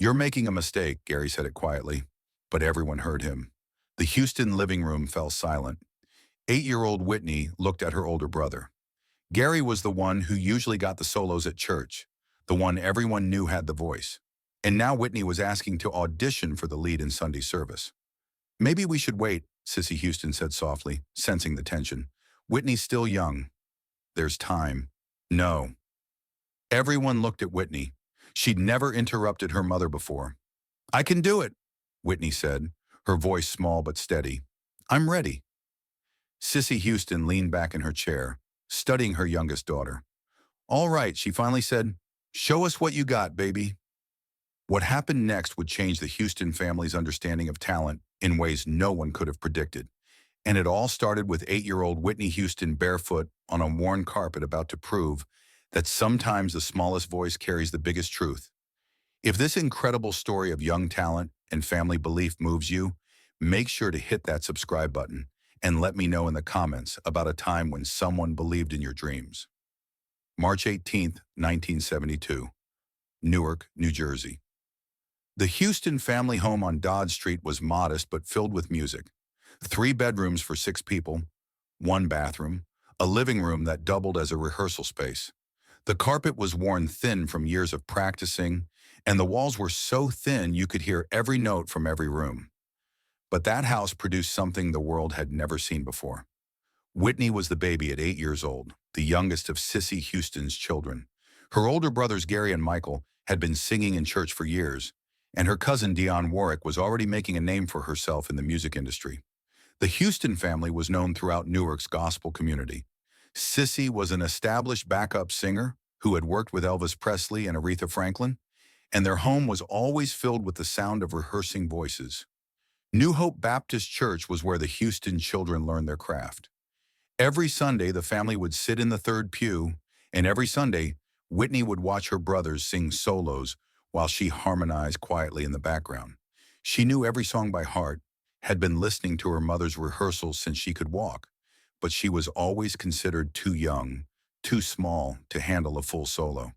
"You're making a mistake," Gary said it quietly, but everyone heard him. The Houston living room fell silent. 8-year-old Whitney looked at her older brother. Gary was the one who usually got the solos at church, the one everyone knew had the voice. And now Whitney was asking to audition for the lead in Sunday service. "Maybe we should wait," Cissy Houston said softly, sensing the tension. "Whitney's still young. There's time." "No." Everyone looked at Whitney. She'd never interrupted her mother before. "I can do it," Whitney said, her voice small but steady. "I'm ready." Cissy Houston leaned back in her chair, studying her youngest daughter. "All right," she finally said. "Show us what you got, baby." What happened next would change the Houston family's understanding of talent in ways no one could have predicted. And it all started with 8-year-old Whitney Houston barefoot on a worn carpet about to prove that sometimes the smallest voice carries the biggest truth. If this incredible story of young talent and family belief moves you, make sure to hit that subscribe button and let me know in the comments about a time when someone believed in your dreams. March 18th, 1972, Newark, New Jersey. The Houston family home on Dodge Street was modest but filled with music. 3 bedrooms for 6 people, 1 bathroom, a living room that doubled as a rehearsal space. The carpet was worn thin from years of practicing, and the walls were so thin you could hear every note from every room. But that house produced something the world had never seen before. Whitney was the baby at 8 years old, the youngest of Cissy Houston's children. Her older brothers Gary and Michael had been singing in church for years, and her cousin Dionne Warwick was already making a name for herself in the music industry. The Houston family was known throughout Newark's gospel community. Cissy was an established backup singer who had worked with Elvis Presley and Aretha Franklin, and their home was always filled with the sound of rehearsing voices. New Hope Baptist Church was where the Houston children learned their craft. Every Sunday, the family would sit in the third pew, and every Sunday, Whitney would watch her brothers sing solos while she harmonized quietly in the background. She knew every song by heart, had been listening to her mother's rehearsals since she could walk, but she was always considered too young, too small to handle a full solo.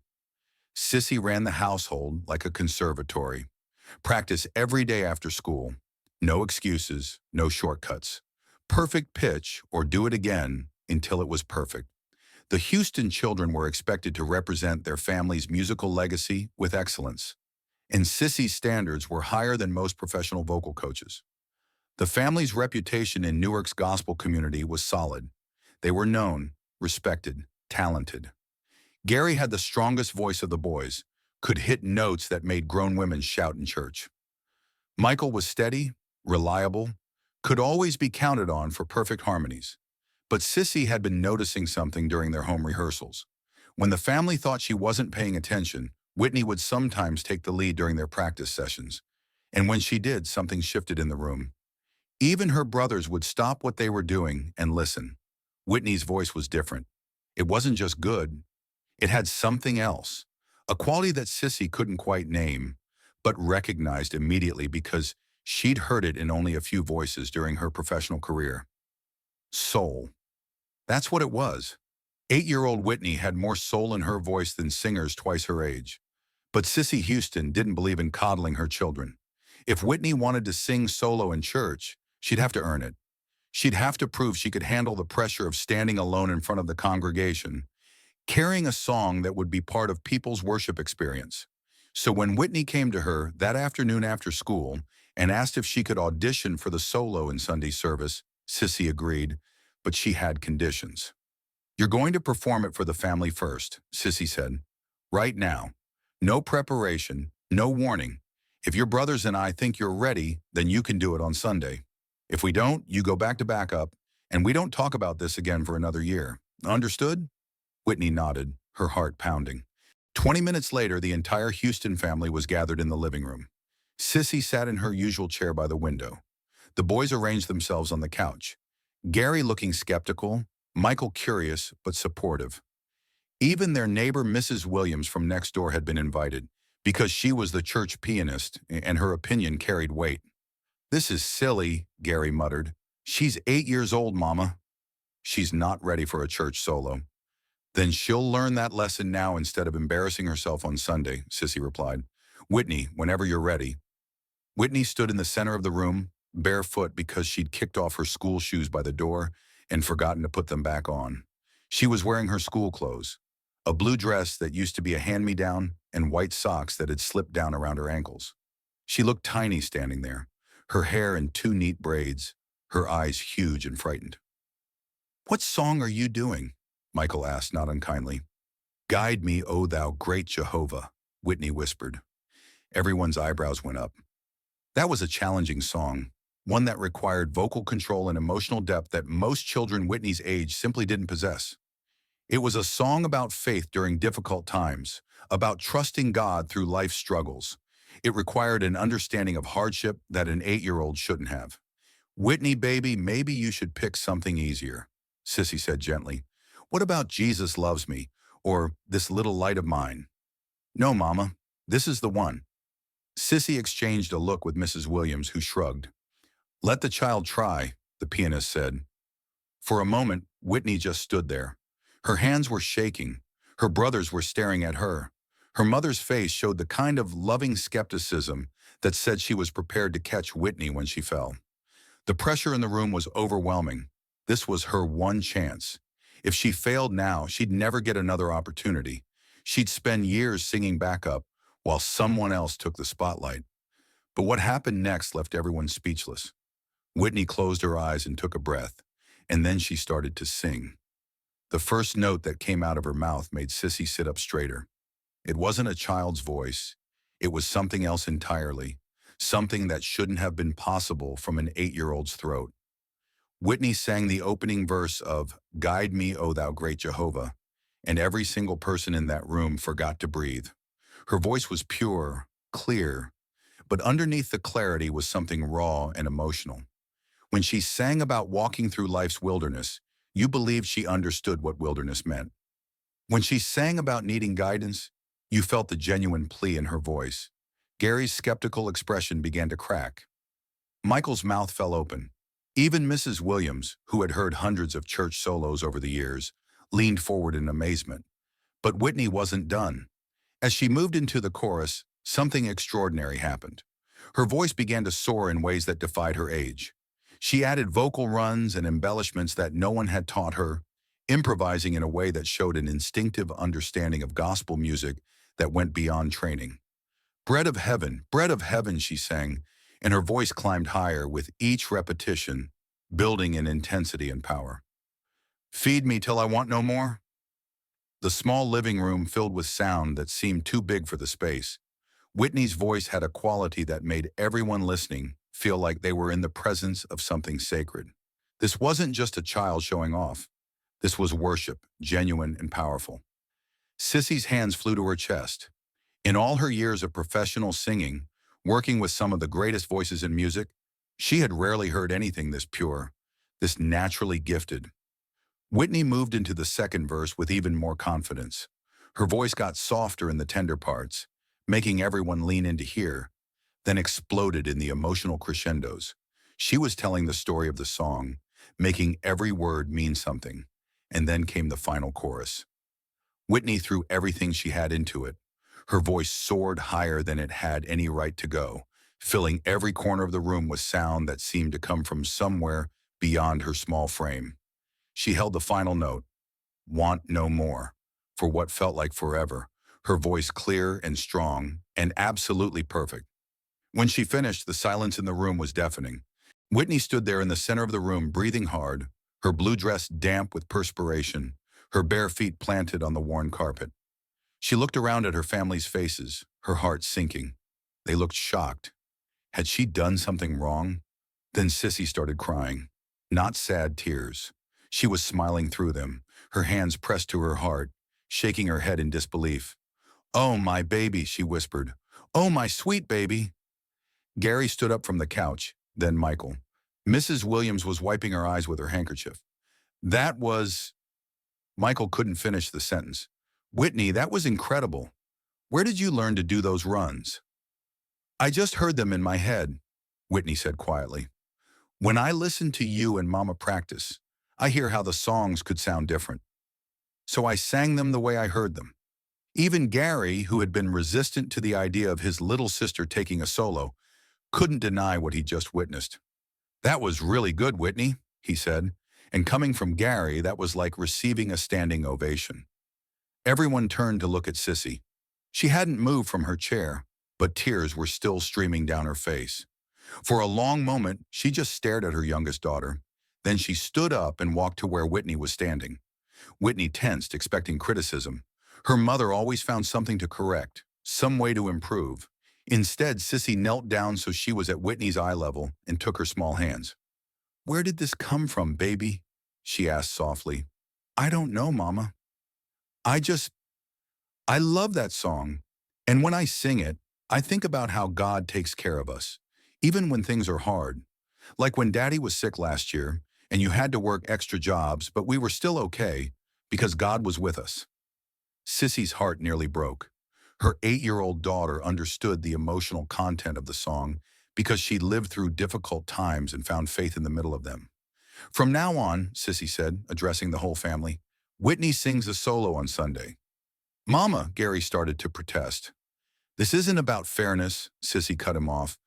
Cissy ran the household like a conservatory. Practice every day after school. No excuses, no shortcuts. Perfect pitch or do it again until it was perfect. The Houston children were expected to represent their family's musical legacy with excellence, and Cissy's standards were higher than most professional vocal coaches. The family's reputation in Newark's gospel community was solid. They were known, respected, talented. Gary had the strongest voice of the boys, could hit notes that made grown women shout in church. Michael was steady, reliable, could always be counted on for perfect harmonies. But Cissy had been noticing something during their home rehearsals. When the family thought she wasn't paying attention, Whitney would sometimes take the lead during their practice sessions. And when she did, something shifted in the room. Even her brothers would stop what they were doing and listen. Whitney's voice was different. It wasn't just good. It had something else, a quality that Cissy couldn't quite name, but recognized immediately because she'd heard it in only a few voices during her professional career. Soul. That's what it was. 8-year-old Whitney had more soul in her voice than singers twice her age. But Cissy Houston didn't believe in coddling her children. If Whitney wanted to sing solo in church, she'd have to earn it. She'd have to prove she could handle the pressure of standing alone in front of the congregation, carrying a song that would be part of people's worship experience. So when Whitney came to her that afternoon after school and asked if she could audition for the solo in Sunday service, Cissy agreed, but she had conditions. "You're going to perform it for the family first," Cissy said. "Right now. No preparation, no warning. If your brothers and I think you're ready, then you can do it on Sunday. If we don't, you go back to backup, and we don't talk about this again for another year. Understood?" Whitney nodded, her heart pounding. 20 minutes later, the entire Houston family was gathered in the living room. Cissy sat in her usual chair by the window. The boys arranged themselves on the couch. Gary looking skeptical, Michael curious but supportive. Even their neighbor Mrs. Williams from next door had been invited, because she was the church pianist and her opinion carried weight. "This is silly," Gary muttered. "She's 8 years old, Mama." "She's not ready for a church solo." "Then she'll learn that lesson now instead of embarrassing herself on Sunday," Cissy replied. Whitney, whenever you're ready. Whitney stood in the center of the room, barefoot because she'd kicked off her school shoes by the door and forgotten to put them back on. She was wearing her school clothes, a blue dress that used to be a hand-me-down and white socks that had slipped down around her ankles. She looked tiny standing there, her hair in two neat braids, her eyes huge and frightened. "What song are you doing?" Michael asked, not unkindly. "Guide me, O thou great Jehovah," Whitney whispered. Everyone's eyebrows went up. That was a challenging song, one that required vocal control and emotional depth that most children Whitney's age simply didn't possess. It was a song about faith during difficult times, about trusting God through life's struggles. It required an understanding of hardship that an 8-year-old shouldn't have. "Whitney, baby, maybe you should pick something easier," Cissy said gently. "What about Jesus Loves Me, or This Little Light of Mine?" "No, Mama, this is the one." Cissy exchanged a look with Mrs. Williams, who shrugged. "Let the child try," the pianist said. For a moment, Whitney just stood there. Her hands were shaking. Her brothers were staring at her. Her mother's face showed the kind of loving skepticism that said she was prepared to catch Whitney when she fell. The pressure in the room was overwhelming. This was her one chance. If she failed now, she'd never get another opportunity. She'd spend years singing backup while someone else took the spotlight. But what happened next left everyone speechless. Whitney closed her eyes and took a breath, and then she started to sing. The first note that came out of her mouth made Cissy sit up straighter. It wasn't a child's voice. It was something else entirely, something that shouldn't have been possible from an 8-year-old's throat. Whitney sang the opening verse of "Guide Me, O Thou Great Jehovah," and every single person in that room forgot to breathe. Her voice was pure, clear, but underneath the clarity was something raw and emotional. When she sang about walking through life's wilderness, you believed she understood what wilderness meant. When she sang about needing guidance, you felt the genuine plea in her voice. Gary's skeptical expression began to crack. Michael's mouth fell open. Even Mrs. Williams, who had heard hundreds of church solos over the years, leaned forward in amazement. But Whitney wasn't done. As she moved into the chorus, something extraordinary happened. Her voice began to soar in ways that defied her age. She added vocal runs and embellishments that no one had taught her, improvising in a way that showed an instinctive understanding of gospel music that went beyond training. Bread of heaven," she sang, and her voice climbed higher with each repetition, building in intensity and power. "Feed me till I want no more." The small living room filled with sound that seemed too big for the space. Whitney's voice had a quality that made everyone listening feel like they were in the presence of something sacred. This wasn't just a child showing off. This was worship, genuine and powerful. Cissy's hands flew to her chest. In all her years of professional singing, working with some of the greatest voices in music, she had rarely heard anything this pure, this naturally gifted. Whitney moved into the second verse with even more confidence. Her voice got softer in the tender parts, making everyone lean in to hear, then exploded in the emotional crescendos. She was telling the story of the song, making every word mean something. And then came the final chorus. Whitney threw everything she had into it. Her voice soared higher than it had any right to go, filling every corner of the room with sound that seemed to come from somewhere beyond her small frame. She held the final note, "Want no more," for what felt like forever, her voice clear and strong and absolutely perfect. When she finished, the silence in the room was deafening. Whitney stood there in the center of the room, breathing hard, her blue dress damp with perspiration, her bare feet planted on the worn carpet. She looked around at her family's faces, her heart sinking. They looked shocked. Had she done something wrong? Then Cissy started crying. Not sad tears. She was smiling through them, her hands pressed to her heart, shaking her head in disbelief. "Oh, my baby," she whispered. "Oh, my sweet baby." Gary stood up from the couch, then Michael. Mrs. Williams was wiping her eyes with her handkerchief. "That was—" Michael couldn't finish the sentence. "Whitney, that was incredible. Where did you learn to do those runs?" "I just heard them in my head," Whitney said quietly. "When I listen to you and Mama practice, I hear how the songs could sound different. So I sang them the way I heard them. Even Gary, who had been resistant to the idea of his little sister taking a solo, couldn't deny what he just witnessed. "That was really good, Whitney," he said, and coming from Gary, that was like receiving a standing ovation. Everyone turned to look at Cissy. She hadn't moved from her chair, but tears were still streaming down her face. For a long moment, she just stared at her youngest daughter. Then she stood up and walked to where Whitney was standing. Whitney tensed, expecting criticism. Her mother always found something to correct, some way to improve. Instead, Cissy knelt down so she was at Whitney's eye level and took her small hands. "Where did this come from, baby?" she asked softly. "I don't know, Mama. I just, I love that song. And when I sing it, I think about how God takes care of us, even when things are hard. Like when Daddy was sick last year, and you had to work extra jobs, but we were still okay because God was with us." Cissy's heart nearly broke. Her 8-year-old daughter understood the emotional content of the song because she lived through difficult times and found faith in the middle of them. "From now on," Cissy said, addressing the whole family, "Whitney sings a solo on Sunday." "Mama," Gary started to protest. "This isn't about fairness," Cissy cut him off,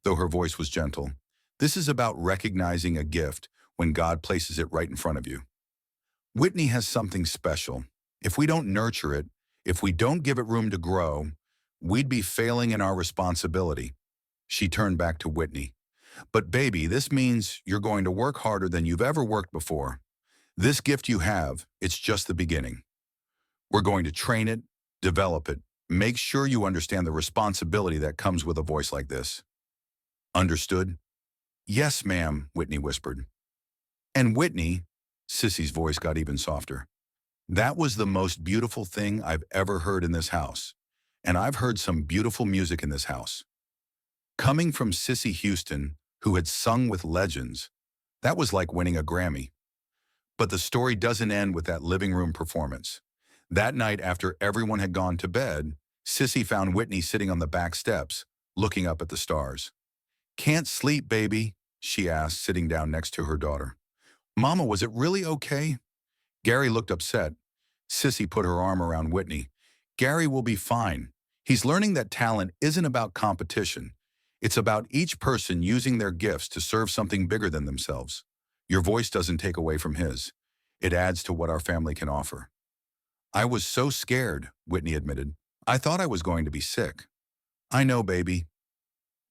though her voice was gentle. "This is about recognizing a gift when God places it right in front of you. Whitney has something special. If we don't nurture it, if we don't give it room to grow, we'd be failing in our responsibility." She turned back to Whitney. "But baby, this means you're going to work harder than you've ever worked before. This gift you have, it's just the beginning. We're going to train it, develop it, make sure you understand the responsibility that comes with a voice like this." "Understood?" "Yes, ma'am," Whitney whispered. "And Whitney," Cissy's voice got even softer, "that was the most beautiful thing I've ever heard in this house. And I've heard some beautiful music in this house." Coming from Whitney Houston, who had sung with legends, that was like winning a Grammy. But the story doesn't end with that living room performance. That night, after everyone had gone to bed, Cissy found Whitney sitting on the back steps, looking up at the stars. "Can't sleep, baby?" she asked, sitting down next to her daughter. "Mama, was it really okay?" Gary looked upset. Cissy put her arm around Whitney. "Gary will be fine. He's learning that talent isn't about competition. It's about each person using their gifts to serve something bigger than themselves. Your voice doesn't take away from his. It adds to what our family can offer." "I was so scared," Whitney admitted. "I thought I was going to be sick." "I know, baby.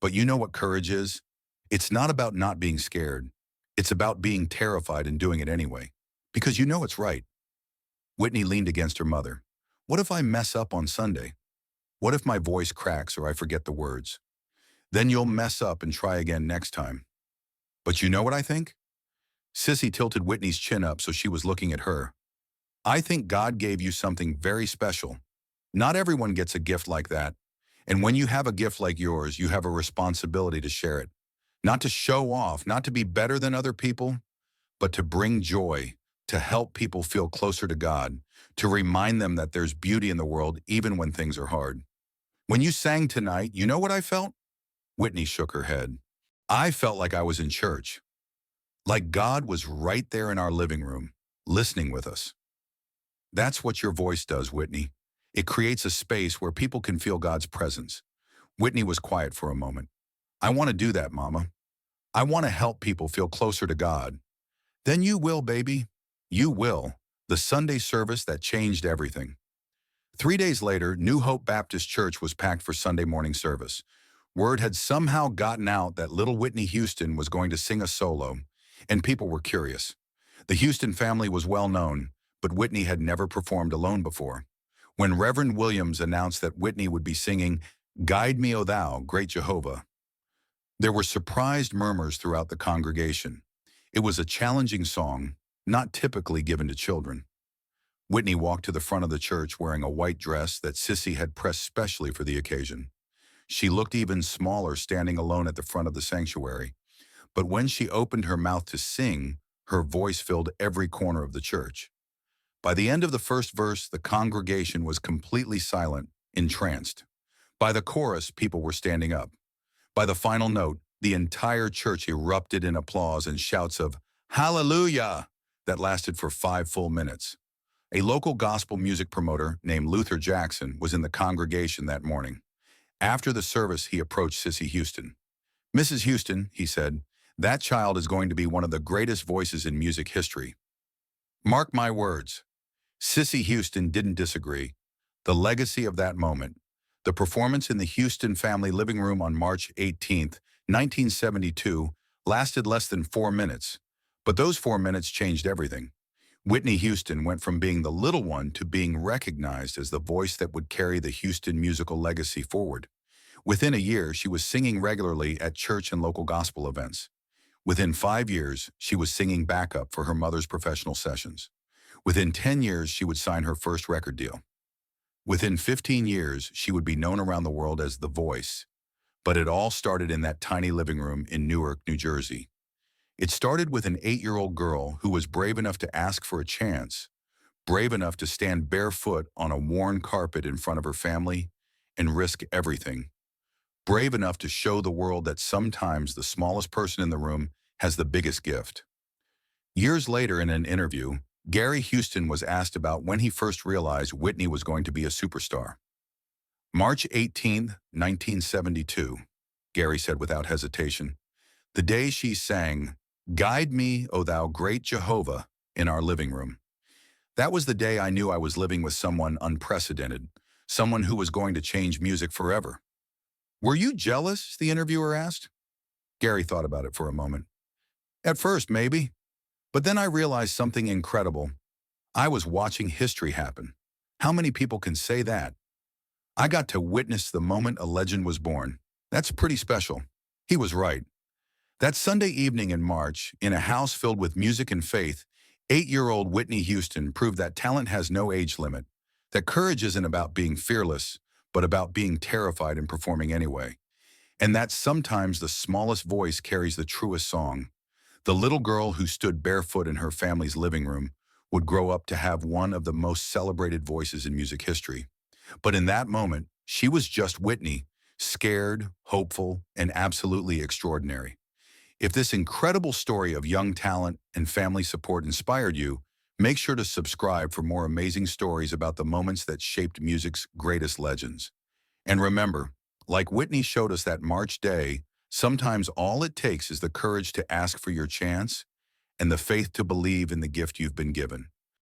But you know what courage is? It's not about not being scared. It's about being terrified and doing it anyway. Because you know it's right." Whitney leaned against her mother. "What if I mess up on Sunday? What if my voice cracks or I forget the words? Then you'll mess up and try again next time." "But you know what I think?" Cissy tilted Whitney's chin up so she was looking at her. "I think God gave you something very special. Not everyone gets a gift like that. And when you have a gift like yours, you have a responsibility to share it. Not to show off, not to be better than other people, but to bring joy, to help people feel closer to God, to remind them that there's beauty in the world even when things are hard. When you sang tonight, you know what I felt?" Whitney shook her head. "I felt like I was in church. Like God was right there in our living room, listening with us." "That's what your voice does, Whitney. It creates a space where people can feel God's presence." Whitney was quiet for a moment. "I want to do that, Mama. I want to help people feel closer to God." "Then you will, baby. You will. The Sunday service that changed everything." 3 days later, New Hope Baptist Church was packed for Sunday morning service. Word had somehow gotten out that little Whitney Houston was going to sing a solo, and people were curious. The Houston family was well known, but Whitney had never performed alone before. When Reverend Williams announced that Whitney would be singing "Guide Me, O Thou, Great Jehovah," there were surprised murmurs throughout the congregation. It was a challenging song, not typically given to children. Whitney walked to the front of the church wearing a white dress that Cissy had pressed specially for the occasion. She looked even smaller standing alone at the front of the sanctuary, but when she opened her mouth to sing, her voice filled every corner of the church. By the end of the first verse, the congregation was completely silent, entranced. By the chorus, people were standing up. By the final note, the entire church erupted in applause and shouts of "Hallelujah!" that lasted for 5 full minutes. A local gospel music promoter named Luther Jackson was in the congregation that morning. After the service, he approached Cissy Houston. "Mrs. Houston," he said, "that child is going to be one of the greatest voices in music history. Mark my words." Cissy Houston didn't disagree. The legacy of that moment, the performance in the Houston family living room on March 18th, 1972, lasted less than 4 minutes. But those 4 minutes changed everything. Whitney Houston went from being the little one to being recognized as the voice that would carry the Houston musical legacy forward. Within a year, she was singing regularly at church and local gospel events. Within 5 years, she was singing backup for her mother's professional sessions. Within 10 years, she would sign her first record deal. Within 15 years, she would be known around the world as The Voice. But it all started in that tiny living room in Newark, New Jersey. It started with an 8-year-old girl who was brave enough to ask for a chance, brave enough to stand barefoot on a worn carpet in front of her family and risk everything, brave enough to show the world that sometimes the smallest person in the room has the biggest gift. Years later, in an interview, Gary Houston was asked about when he first realized Whitney was going to be a superstar. March 18th, 1972, Gary said without hesitation, "The day she sang, 'Guide me, O thou great Jehovah,' in our living room. That was the day I knew I was living with someone unprecedented, someone who was going to change music forever." "Were you jealous?" the interviewer asked. Gary thought about it for a moment. "At first, maybe. But then I realized something incredible. I was watching history happen. How many people can say that? I got to witness the moment a legend was born. That's pretty special." He was right. That Sunday evening in March, in a house filled with music and faith, 8-year-old Whitney Houston proved that talent has no age limit, that courage isn't about being fearless, but about being terrified and performing anyway, and that sometimes the smallest voice carries the truest song. The little girl who stood barefoot in her family's living room would grow up to have one of the most celebrated voices in music history. But in that moment, she was just Whitney, scared, hopeful, and absolutely extraordinary. If this incredible story of young talent and family support inspired you, make sure to subscribe for more amazing stories about the moments that shaped music's greatest legends. And remember, like Whitney showed us that March day, sometimes all it takes is the courage to ask for your chance and the faith to believe in the gift you've been given.